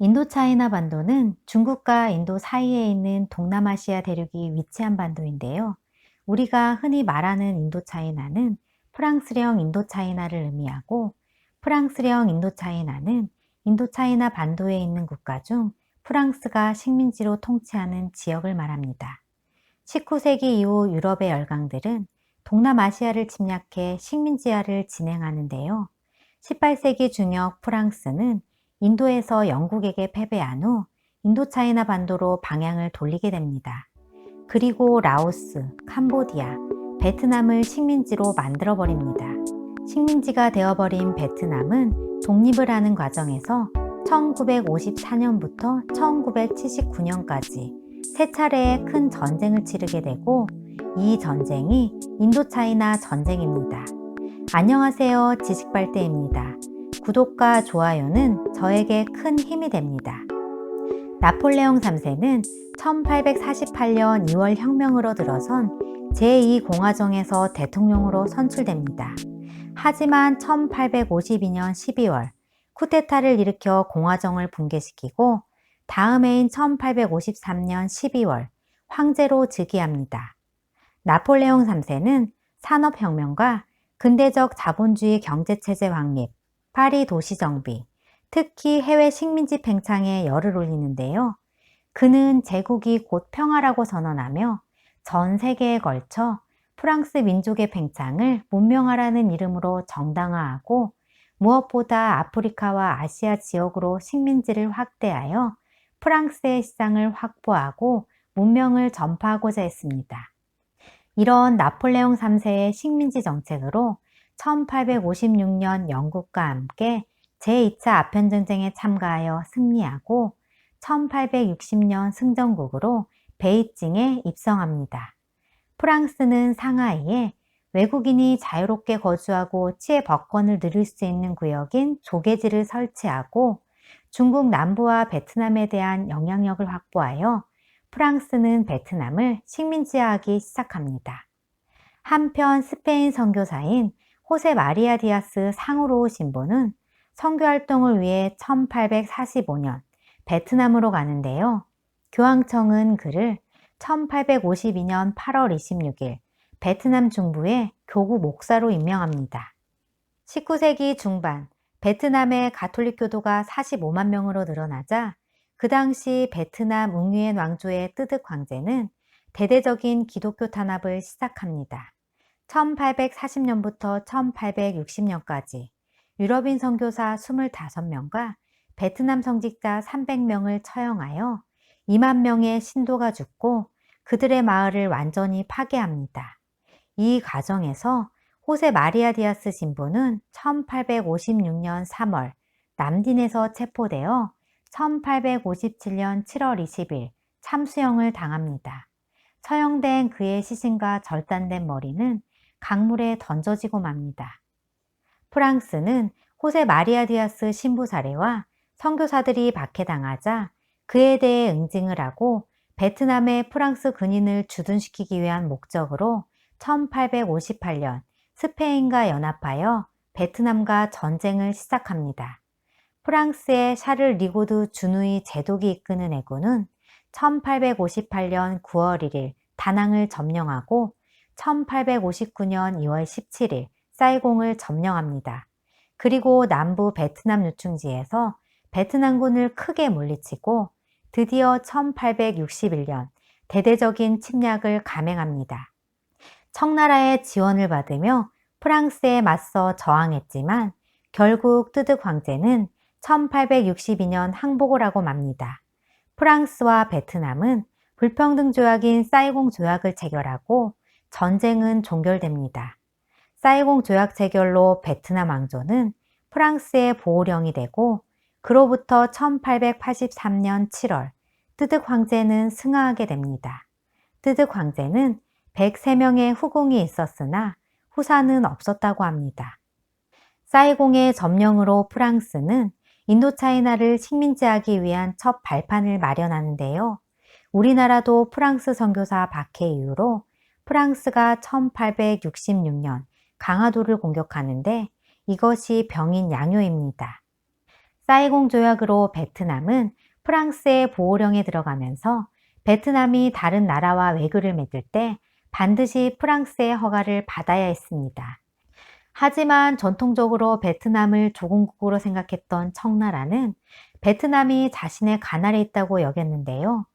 인도차이나 반도는 중국과 인도 사이에 있는 동남아시아 대륙이 위치한 반도인데요. 우리가 흔히 말하는 인도차이나는 프랑스령 인도차이나를 의미하고, 프랑스령 인도차이나는 인도차이나 반도에 있는 국가 중 프랑스가 식민지로 통치하는 지역을 말합니다. 19세기 이후 유럽의 열강들은 동남아시아를 침략해 식민지화를 진행하는데요. 18세기 중엽 프랑스는 인도에서 영국에게 패배한 후 인도차이나 반도로 방향을 돌리게 됩니다. 그리고 라오스, 캄보디아, 베트남을 식민지로 만들어버립니다. 식민지가 되어버린 베트남은 독립을 하는 과정에서 1954년부터 1979년까지 세 차례의 큰 전쟁을 치르게 되고, 이 전쟁이 인도차이나 전쟁입니다. 안녕하세요, 지식발대입니다. 구독과 좋아요는 저에게 큰 힘이 됩니다. 나폴레옹 3세는 1848년 2월 혁명으로 들어선 제2공화정에서 대통령으로 선출됩니다. 하지만 1852년 12월 쿠데타를 일으켜 공화정을 붕괴시키고 다음 해인 1853년 12월 황제로 즉위합니다. 나폴레옹 3세는 산업혁명과 근대적 자본주의 경제체제 확립, 파리 도시 정비, 특히 해외 식민지 팽창에 열을 올리는데요. 그는 제국이 곧 평화라고 선언하며 전 세계에 걸쳐 프랑스 민족의 팽창을 문명화라는 이름으로 정당화하고, 무엇보다 아프리카와 아시아 지역으로 식민지를 확대하여 프랑스의 시장을 확보하고 문명을 전파하고자 했습니다. 이런 나폴레옹 3세의 식민지 정책으로 1856년 영국과 함께 제2차 아편전쟁에 참가하여 승리하고 1860년 승전국으로 베이징에 입성합니다. 프랑스는 상하이에 외국인이 자유롭게 거주하고 치해법권을 누릴 수 있는 구역인 조계지를 설치하고 중국 남부와 베트남에 대한 영향력을 확보하여 프랑스는 베트남을 식민지화하기 시작합니다. 한편 스페인 선교사인 호세 마리아 디아스 상우로우 신부는 선교활동을 위해 1845년 베트남으로 가는데요. 교황청은 그를 1852년 8월 26일 베트남 중부의 교구 목사로 임명합니다. 19세기 중반 베트남의 가톨릭 교도가 45만 명으로 늘어나자 그 당시 베트남 웅유엔 왕조의 뜨득 황제는 대대적인 기독교 탄압을 시작합니다. 1840년부터 1860년까지 유럽인 선교사 25명과 베트남 성직자 300명을 처형하여 2만 명의 신도가 죽고 그들의 마을을 완전히 파괴합니다. 이 과정에서 호세 마리아 디아스 신부는 1856년 3월 남딘에서 체포되어 1857년 7월 20일 참수형을 당합니다. 처형된 그의 시신과 절단된 머리는 강물에 던져지고 맙니다. 프랑스는 호세 마리아 디아스 신부 사례와 선교사들이 박해당하자 그에 대해 응징을 하고 베트남의 프랑스 근인을 주둔시키기 위한 목적으로 1858년 스페인과 연합하여 베트남과 전쟁을 시작합니다. 프랑스의 샤를 리고드 주누이 제독이 이끄는 해군은 1858년 9월 1일 다낭을 점령하고 1859년 2월 17일 사이공을 점령합니다. 그리고 남부 베트남 유충지에서 베트남군을 크게 물리치고 드디어 1861년 대대적인 침략을 감행합니다. 청나라의 지원을 받으며 프랑스에 맞서 저항했지만 결국 뜨득 황제는 1862년 항복을 하고 맙니다. 프랑스와 베트남은 불평등 조약인 사이공 조약을 체결하고 전쟁은 종결됩니다. 사이공 조약 체결로 베트남 왕조는 프랑스의 보호령이 되고, 그로부터 1883년 7월 뜨득 황제는 승하하게 됩니다. 뜨득 황제는 103명의 후궁이 있었으나 후사는 없었다고 합니다. 사이공의 점령으로 프랑스는 인도차이나를 식민지하기 위한 첫 발판을 마련하는데요. 우리나라도 프랑스 선교사 박해 이후로 프랑스가 1866년 강화도를 공격하는데 이것이 병인 양요입니다. 사이공 조약으로 베트남은 프랑스의 보호령에 들어가면서 베트남이 다른 나라와 외교를 맺을 때 반드시 프랑스의 허가를 받아야 했습니다. 하지만 전통적으로 베트남을 조공국으로 생각했던 청나라는 베트남이 자신의 관할에 있다고 여겼는데요.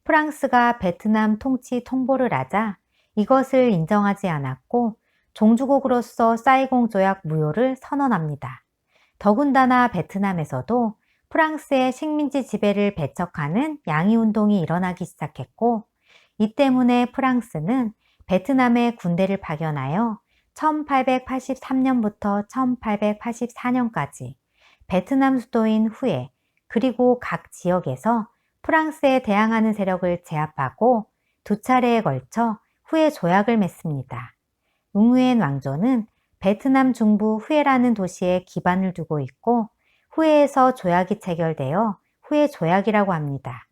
프랑스가 베트남 통치 통보를 하자 이것을 인정하지 않았고 종주국으로서 사이공 조약 무효를 선언합니다. 더군다나 베트남에서도 프랑스의 식민지 지배를 배척하는 양위운동이 일어나기 시작했고, 이 때문에 프랑스는 베트남에 군대를 파견하여 1883년부터 1884년까지 베트남 수도인 후에 그리고 각 지역에서 프랑스에 대항하는 세력을 제압하고 두 차례에 걸쳐 후에 조약을 맺습니다. 웅후엔 왕조는 베트남 중부 후에라는 도시에 기반을 두고 있고 후에에서 조약이 체결되어 후에 조약이라고 합니다.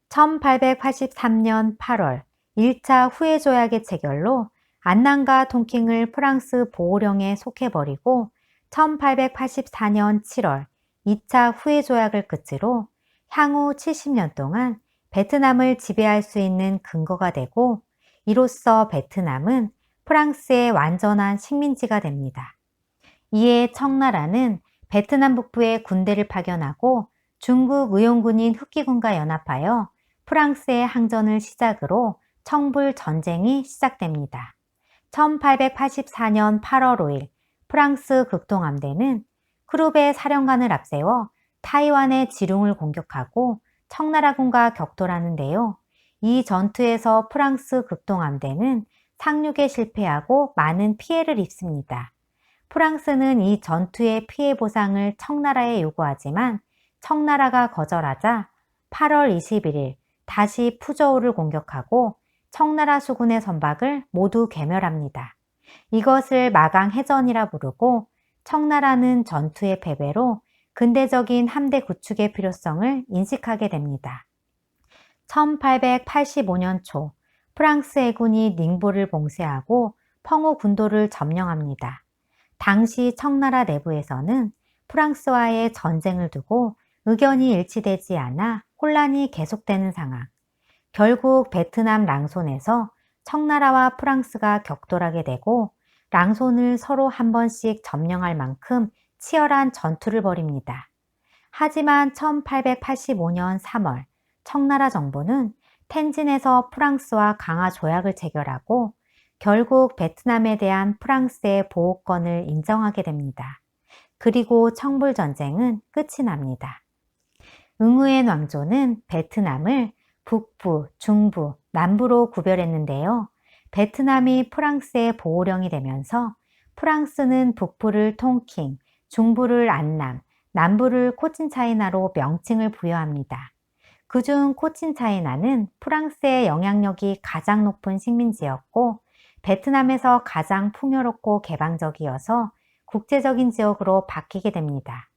1883년 8월 1차 후에 조약의 체결로 안남과 통킹을 프랑스 보호령에 속해버리고 1884년 7월 2차 후에 조약을 끝으로 향후 70년 동안 베트남을 지배할 수 있는 근거가 되고 이로써 베트남은 프랑스의 완전한 식민지가 됩니다. 이에 청나라는 베트남 북부에 군대를 파견하고 중국 의용군인 흑기군과 연합하여 프랑스의 항전을 시작으로 청불 전쟁이 시작됩니다. 1884년 8월 5일 프랑스 극동함대는 크루베 사령관을 앞세워 타이완의 지룽을 공격하고 청나라군과 격돌하는데요. 이 전투에서 프랑스 극동함대는 상륙에 실패하고 많은 피해를 입습니다. 프랑스는 이 전투의 피해 보상을 청나라에 요구하지만 청나라가 거절하자 8월 21일 다시 푸저우를 공격하고 청나라 수군의 선박을 모두 괴멸합니다. 이것을 마강해전이라 부르고 청나라는 전투의 패배로 근대적인 함대 구축의 필요성을 인식하게 됩니다. 1885년 초 프랑스 해군이 닝보를 봉쇄하고 펑호 군도를 점령합니다. 당시 청나라 내부에서는 프랑스와의 전쟁을 두고 의견이 일치되지 않아 혼란이 계속되는 상황. 결국 베트남 랑손에서 청나라와 프랑스가 격돌하게 되고 랑손을 서로 한 번씩 점령할 만큼 치열한 전투를 벌입니다. 하지만 1885년 3월 청나라 정부는 텐진에서 프랑스와 강화 조약을 체결하고 결국 베트남에 대한 프랑스의 보호권을 인정하게 됩니다. 그리고 청불전쟁은 끝이 납니다. 응우엔 왕조는 베트남을 북부, 중부, 남부로 구별했는데요. 베트남이 프랑스의 보호령이 되면서 프랑스는 북부를 통킹, 중부를 안남, 남부를 코친차이나로 명칭을 부여합니다. 그중 코친차이나는 프랑스의 영향력이 가장 높은 식민지였고 베트남에서 가장 풍요롭고 개방적이어서 국제적인 지역으로 바뀌게 됩니다.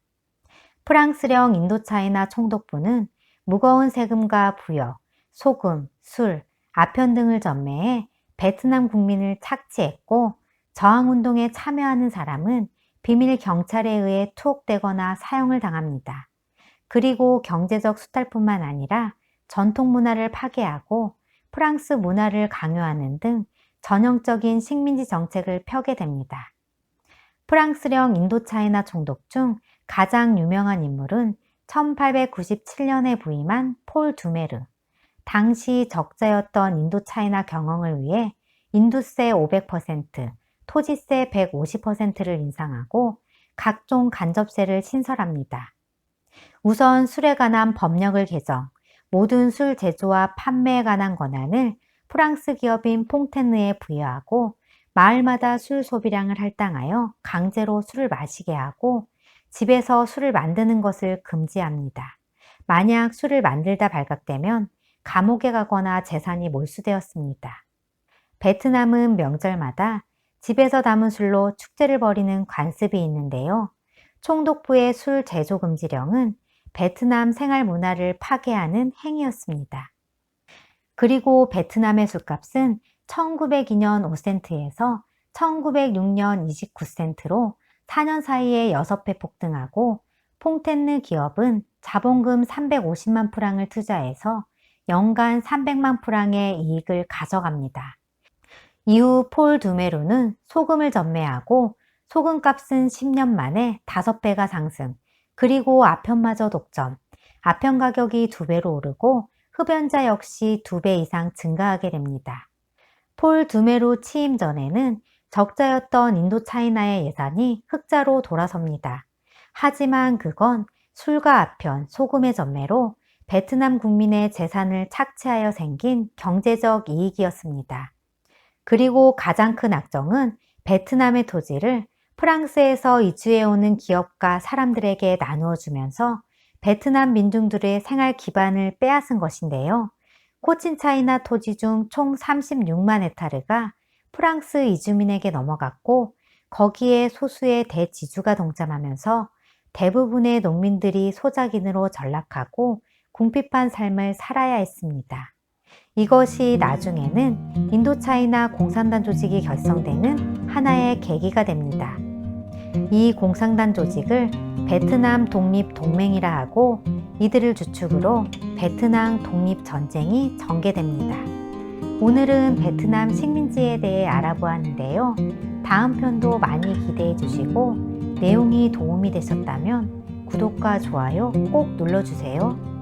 프랑스령 인도차이나 총독부는 무거운 세금과 부역, 소금, 술, 아편 등을 전매해 베트남 국민을 착취했고 저항운동에 참여하는 사람은 비밀 경찰에 의해 투옥되거나 사형을 당합니다. 그리고 경제적 수탈뿐만 아니라 전통 문화를 파괴하고 프랑스 문화를 강요하는 등 전형적인 식민지 정책을 펴게 됩니다. 프랑스령 인도차이나 총독 중 가장 유명한 인물은 1897년에 부임한 폴 두메르. 당시 적자였던 인도차이나 경영을 위해 인도세 500%, 토지세 150%를 인상하고 각종 간접세를 신설합니다. 우선 술에 관한 법령을 개정, 모든 술 제조와 판매에 관한 권한을 프랑스 기업인 퐁테느에 부여하고 마을마다 술 소비량을 할당하여 강제로 술을 마시게 하고 집에서 술을 만드는 것을 금지합니다. 만약 술을 만들다 발각되면 감옥에 가거나 재산이 몰수되었습니다. 베트남은 명절마다 집에서 담은 술로 축제를 벌이는 관습이 있는데요. 총독부의 술 제조 금지령은 베트남 생활 문화를 파괴하는 행위였습니다. 그리고 베트남의 술값은 1902년 5센트에서 1906년 29센트로 4년 사이에 6배 폭등하고 퐁텐느 기업은 자본금 350만 프랑을 투자해서 연간 300만 프랑의 이익을 가져갑니다. 이후 폴 두메로는 소금을 전매하고 소금값은 10년 만에 5배가 상승, 그리고 아편마저 독점, 아편 가격이 2배로 오르고 흡연자 역시 2배 이상 증가하게 됩니다. 폴 두메로 취임 전에는 적자였던 인도차이나의 예산이 흑자로 돌아섭니다. 하지만 그건 술과 아편, 소금의 전매로 베트남 국민의 재산을 착취하여 생긴 경제적 이익이었습니다. 그리고 가장 큰 악정은 베트남의 토지를 프랑스에서 이주해오는 기업과 사람들에게 나누어 주면서 베트남 민중들의 생활 기반을 빼앗은 것인데요. 코친차이나 토지 중 총 36만 헤타르가 프랑스 이주민에게 넘어갔고 거기에 소수의 대지주가 동참하면서 대부분의 농민들이 소작인으로 전락하고 궁핍한 삶을 살아야 했습니다. 이것이 나중에는 인도차이나 공산당 조직이 결성되는 하나의 계기가 됩니다. 이 공산당 조직을 베트남 독립동맹이라 하고 이들을 주축으로 베트남 독립전쟁이 전개됩니다. 오늘은 베트남 식민지에 대해 알아보았는데요. 다음 편도 많이 기대해 주시고 내용이 도움이 되셨다면 구독과 좋아요 꼭 눌러주세요.